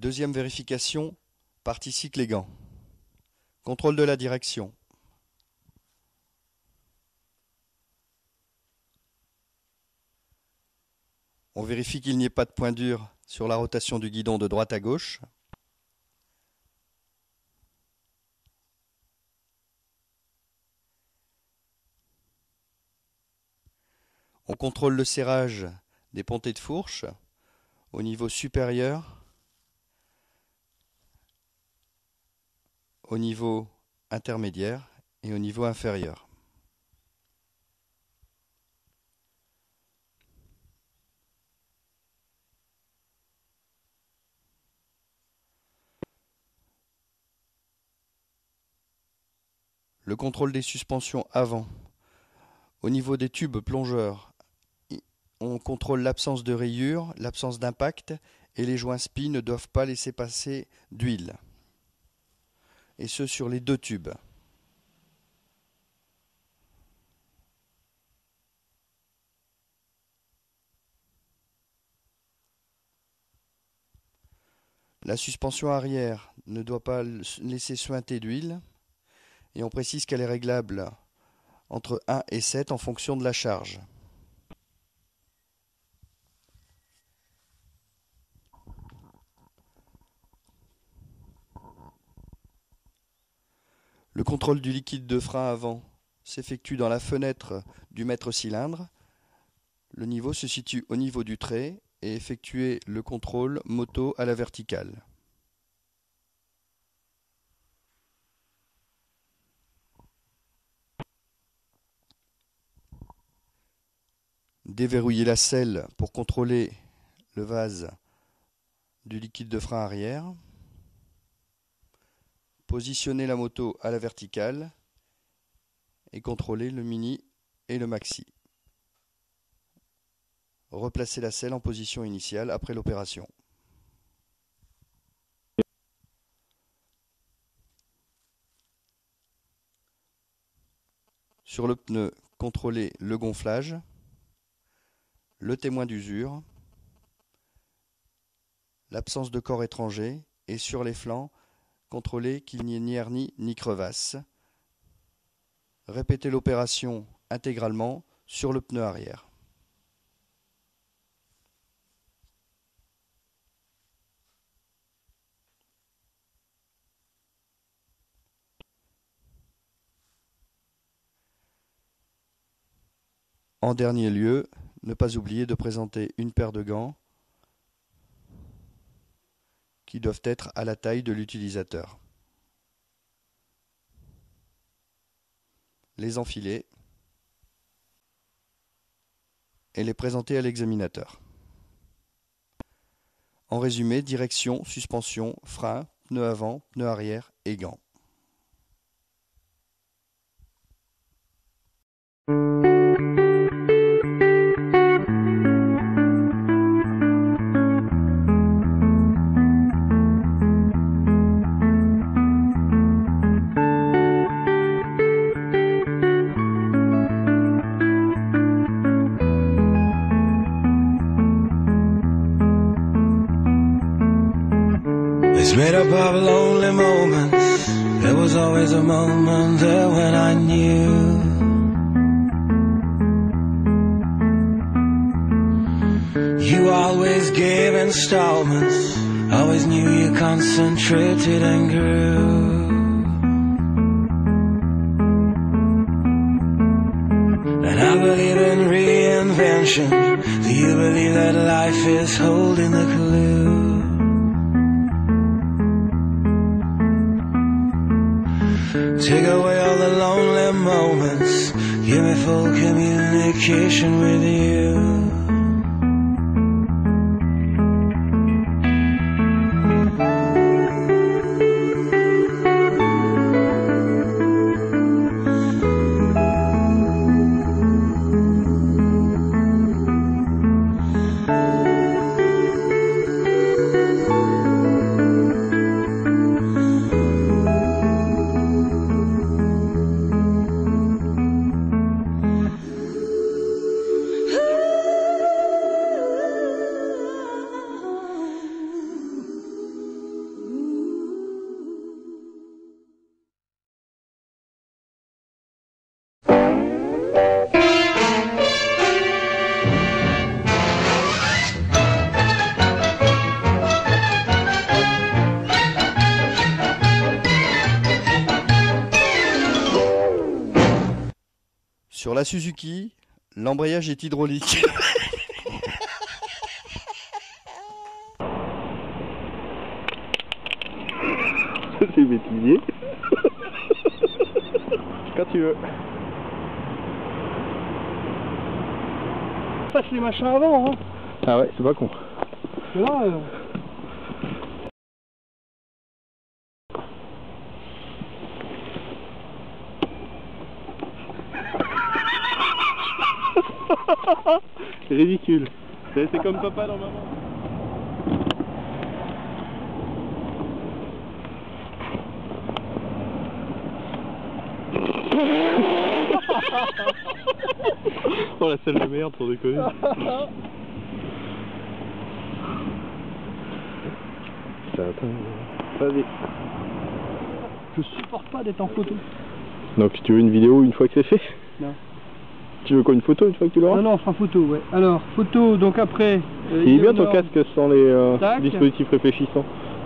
Deuxième vérification, partie cycle et gants. Contrôle de la direction. On vérifie qu'il n'y ait pas de point dur sur la rotation du guidon de droite à gauche. On contrôle le serrage des pontées de fourche au niveau supérieur, au niveau intermédiaire et au niveau inférieur. Le contrôle des suspensions avant. Au niveau des tubes plongeurs, on contrôle l'absence de rayures, l'absence d'impact et les joints spi ne doivent pas laisser passer d'huile. Et ce sur les deux tubes. La suspension arrière ne doit pas laisser suinter d'huile et on précise qu'elle est réglable entre 1 et 7 en fonction de la charge. Le contrôle du liquide de frein avant s'effectue dans la fenêtre du maître-cylindre. Le niveau se situe au niveau du trait et effectuer le contrôle moto à la verticale. Déverrouiller la selle pour contrôler le vase du liquide de frein arrière. Positionner la moto à la verticale et contrôler le mini et le maxi. Replacer la selle en position initiale après l'opération. Sur le pneu, contrôler le gonflage, le témoin d'usure, l'absence de corps étranger et sur les flancs, contrôler qu'il n'y ait ni hernie ni crevasse. Répétez l'opération intégralement sur le pneu arrière. En dernier lieu, ne pas oublier de présenter une paire de gants qui doivent être à la taille de l'utilisateur. Les enfiler et les présenter à l'examinateur. En résumé, direction, suspension, frein, pneu avant, pneu arrière et gants. It's made up of lonely moments. There was always a moment there when I knew you always gave installments. Always knew you concentrated and grew. And I believe in reinvention. Do you believe that life is holding the clue? Take away all the lonely moments. Give me full communication with you. Sur la Suzuki, l'embrayage est hydraulique. C'est métier. Quand tu veux. Passe les machins avant, hein. Ah ouais, c'est pas con. Parce que là, C'est ridicule. C'est comme papa dans maman. Oh la selle de merde pour déconner. Vas-y. je supporte pas d'être en photo. Donc tu veux une vidéo une fois que c'est fait? Non. Tu veux quoi, une photo une fois que tu l'auras? Non, non, on fera photo, ouais. Alors, photo, donc après... Il est bien ton casque sans les Tac. dispositifs réfléchissants.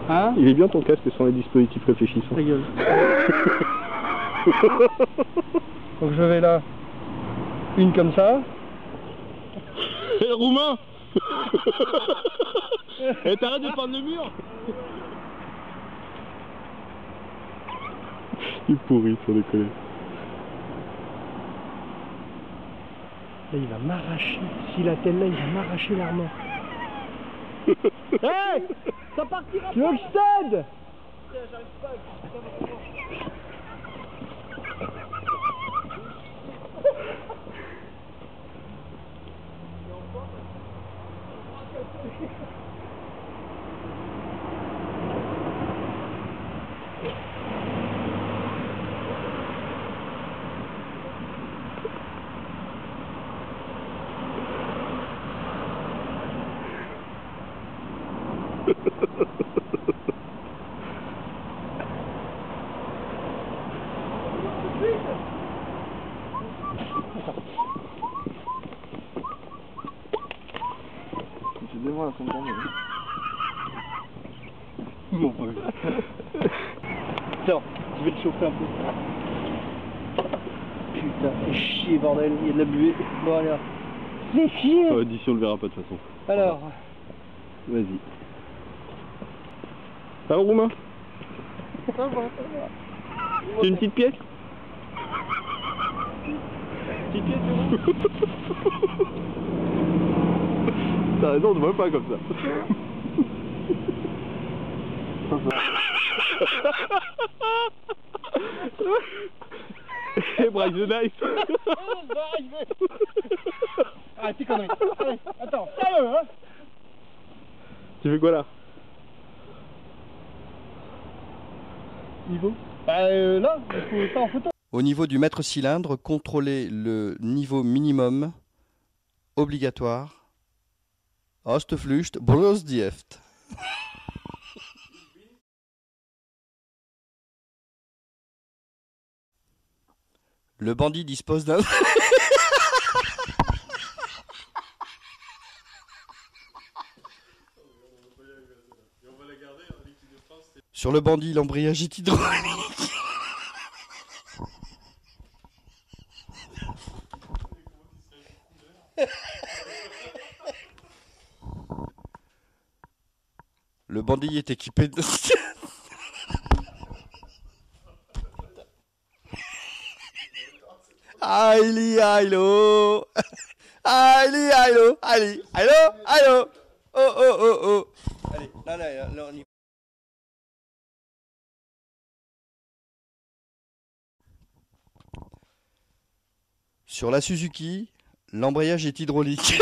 Hein? Il est bien ton casque sans les dispositifs réfléchissants. Ta gueule. Donc je vais là, une comme ça. Hé Roumain. Eh, t'arrêtes de prendre le mur. Il est pourri pour décoller. Là, il va m'arracher. S'il attelle là, il va m'arracher l'armoire. Hey, ça partira. Tu veux que je t'aide? C'est moi, ça me tombe. Bon, attends, je vais le chauffer un peu. Putain, fais chier, bordel, il y a de la buée. Bon, allez, fais chier. D'ici on le verra pas de toute façon. Alors, Vas-y. Ça va Roumain? ça va. C'est une petite pièce? Petite pièce, c'est bon. T'as raison, on ne voit pas comme ça. Et Bryce the Nice. Ah, t'es connerie. Allez, attends, sérieux, hein? Tu fais quoi là? Niveau? Bah là, il faut ça en photo. Au niveau du mètre cylindre, contrôlez le niveau minimum obligatoire. Ostflucht, Brustdieft. Le bandit dispose d'un... Sur le bandit, l'embrayage est hydraulique. Le bandit est équipé de... Aïli, aïlo. Aïli, aïlo. Aïli, aïlo, aïlo. Oh, oh, oh, oh. Allez, là, on y va. Sur la Suzuki, l'embrayage est hydraulique.